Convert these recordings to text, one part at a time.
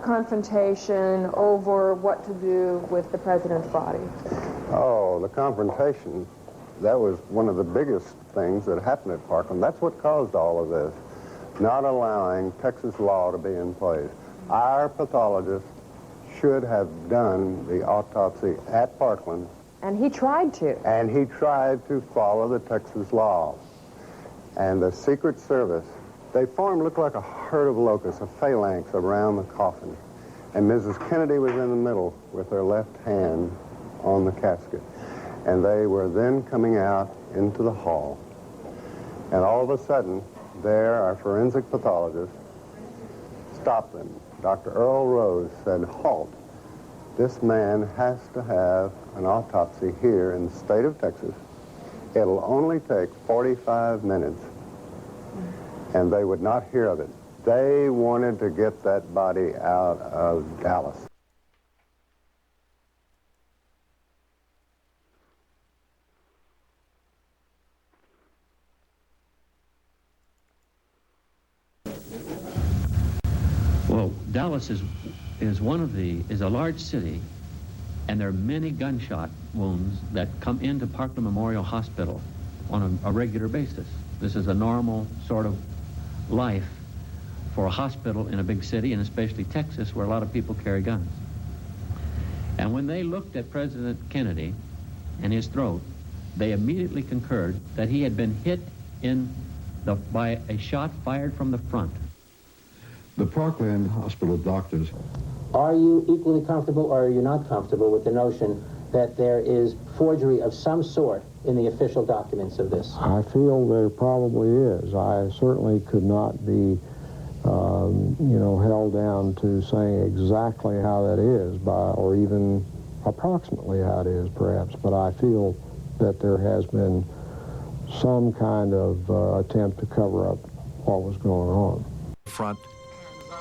confrontation over what to do with the president's body? Oh, the confrontation, that was one of the biggest things that happened at Parkland. That's what caused all of this, not allowing Texas law to be in place. Our pathologist should have done the autopsy at Parkland. And he tried to. And he tried to follow the Texas law. And the Secret Service, they looked like a herd of locusts, a phalanx around the coffin. And Mrs. Kennedy was in the middle with her left hand on the casket. And they were then coming out into the hall. And all of a sudden, there, our forensic pathologist stopped them. Dr. Earl Rose said, "Halt. This man has to have an autopsy here in the state of Texas. It'll only take 45 minutes." And they would not hear of it. They wanted to get that body out of Dallas. Well, Dallas is a large city, and there are many gunshot wounds that come into Parkland Memorial Hospital on a regular basis. This is a normal sort of life for a hospital in a big city, and especially Texas, where a lot of people carry guns. And when they looked at President Kennedy and his throat, they immediately concurred that he had been hit by a shot fired from the front. The Parkland Hospital doctors. Are you equally comfortable, or are you not comfortable with the notion that there is forgery of some sort in the official documents of this? I feel there probably is. I certainly could not be, held down to saying exactly how that is, or even approximately how it is, perhaps. But I feel that there has been some kind of attempt to cover up what was going on. Front.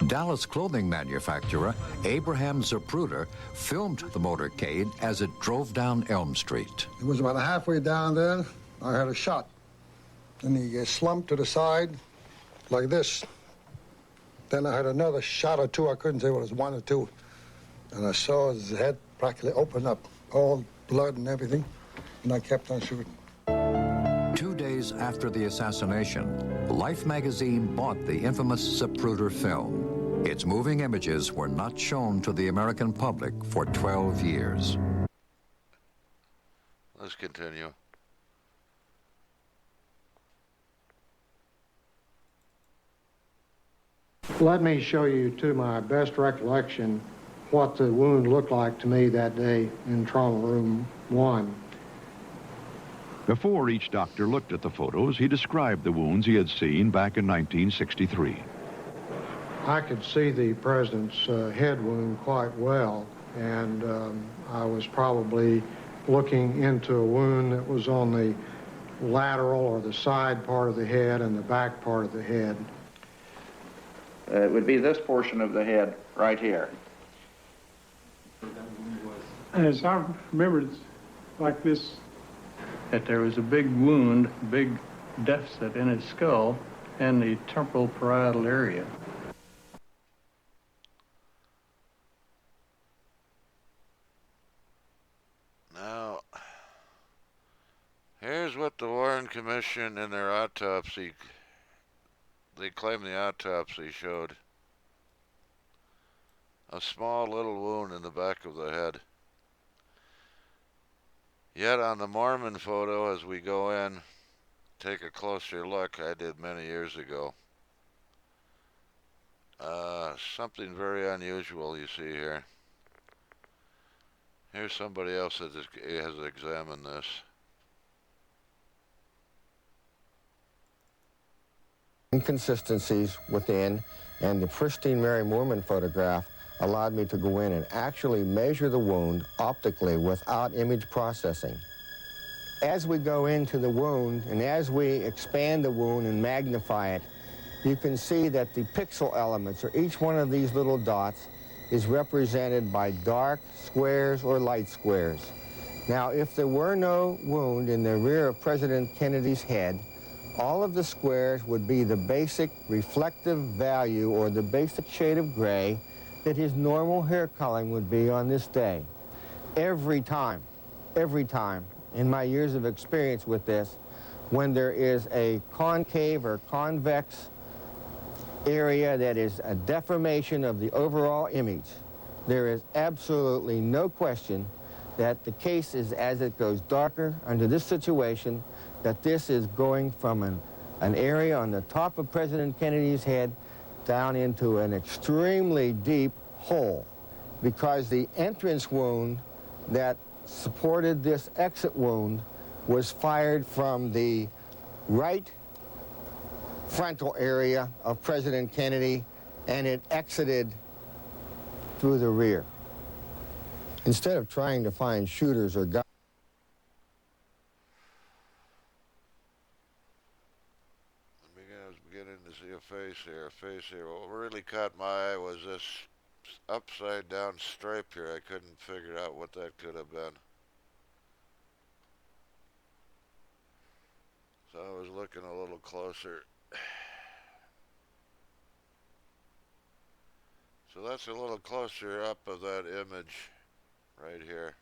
Dallas clothing manufacturer Abraham Zapruder filmed the motorcade as it drove down Elm Street. It was about halfway down there, I heard a shot. And he slumped to the side like this. Then I heard another shot or two. I couldn't say what it was, one or two. And I saw his head practically open up, all blood and everything. And I kept on shooting. 2 days after the assassination, Life magazine bought the infamous Zapruder film. Its moving images were not shown to the American public for 12 years. Let's continue. Let me show you, to my best recollection, what the wound looked like to me that day in Trauma Room 1. Before each doctor looked at the photos, he described the wounds he had seen back in 1963. I could see the president's head wound quite well, and I was probably looking into a wound that was on the lateral or the side part of the head and the back part of the head. It would be this portion of the head right here. As I remember, it's like this, that there was a big wound, big deficit in his skull and the temporal parietal area. Now, here's what the Warren Commission in their autopsy, they claim the autopsy showed. A small little wound in the back of the head. Yet on the Mormon photo, as we go in, take a closer look, I did many years ago. Something very unusual you see here. Here's somebody else that has examined this. Inconsistencies within, and the pristine Mary Moorman photograph allowed me to go in and actually measure the wound optically without image processing. As we go into the wound and as we expand the wound and magnify it, you can see that the pixel elements, or each one of these little dots, is represented by dark squares or light squares. Now, if there were no wound in the rear of President Kennedy's head, all of the squares would be the basic reflective value or the basic shade of gray that his normal hair coloring would be on this day. Every time, in my years of experience with this, when there is a concave or convex area that is a deformation of the overall image, there is absolutely no question that the case is, as it goes darker under this situation, that this is going from an area on the top of President Kennedy's head down into an extremely deep hole, because the entrance wound that supported this exit wound was fired from the right frontal area of President Kennedy, and it exited through the rear. Instead of trying to find shooters or guns, I was beginning to see a face here. What really caught my eye was this upside down stripe here. I couldn't figure out what that could have been. So I was looking a little closer. So that's a little closer up of that image right here.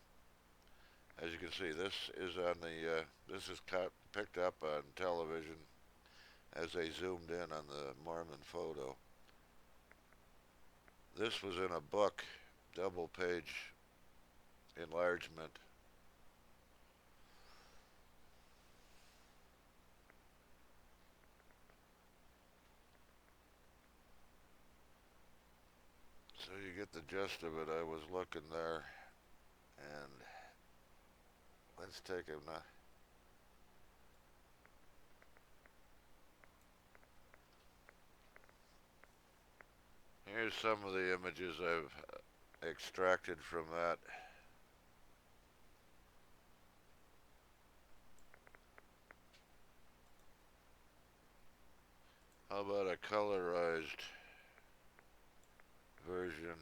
As you can see, this is on the this is picked up on television as they zoomed in on the Mormon photo. This was in a book, double page enlargement. So you get the gist of it. I was looking there, and let's take him now. Here's some of the images I've extracted from that. How about a colorized version?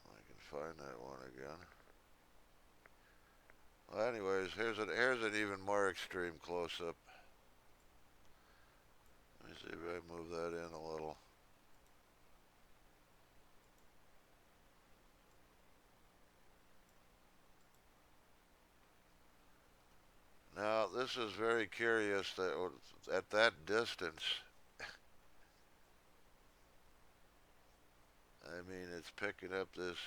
I can find that one again. Well, anyways, here's an even more extreme close-up. Let me see if I move that in a little. Now, this is very curious that at that distance, I mean, it's picking up this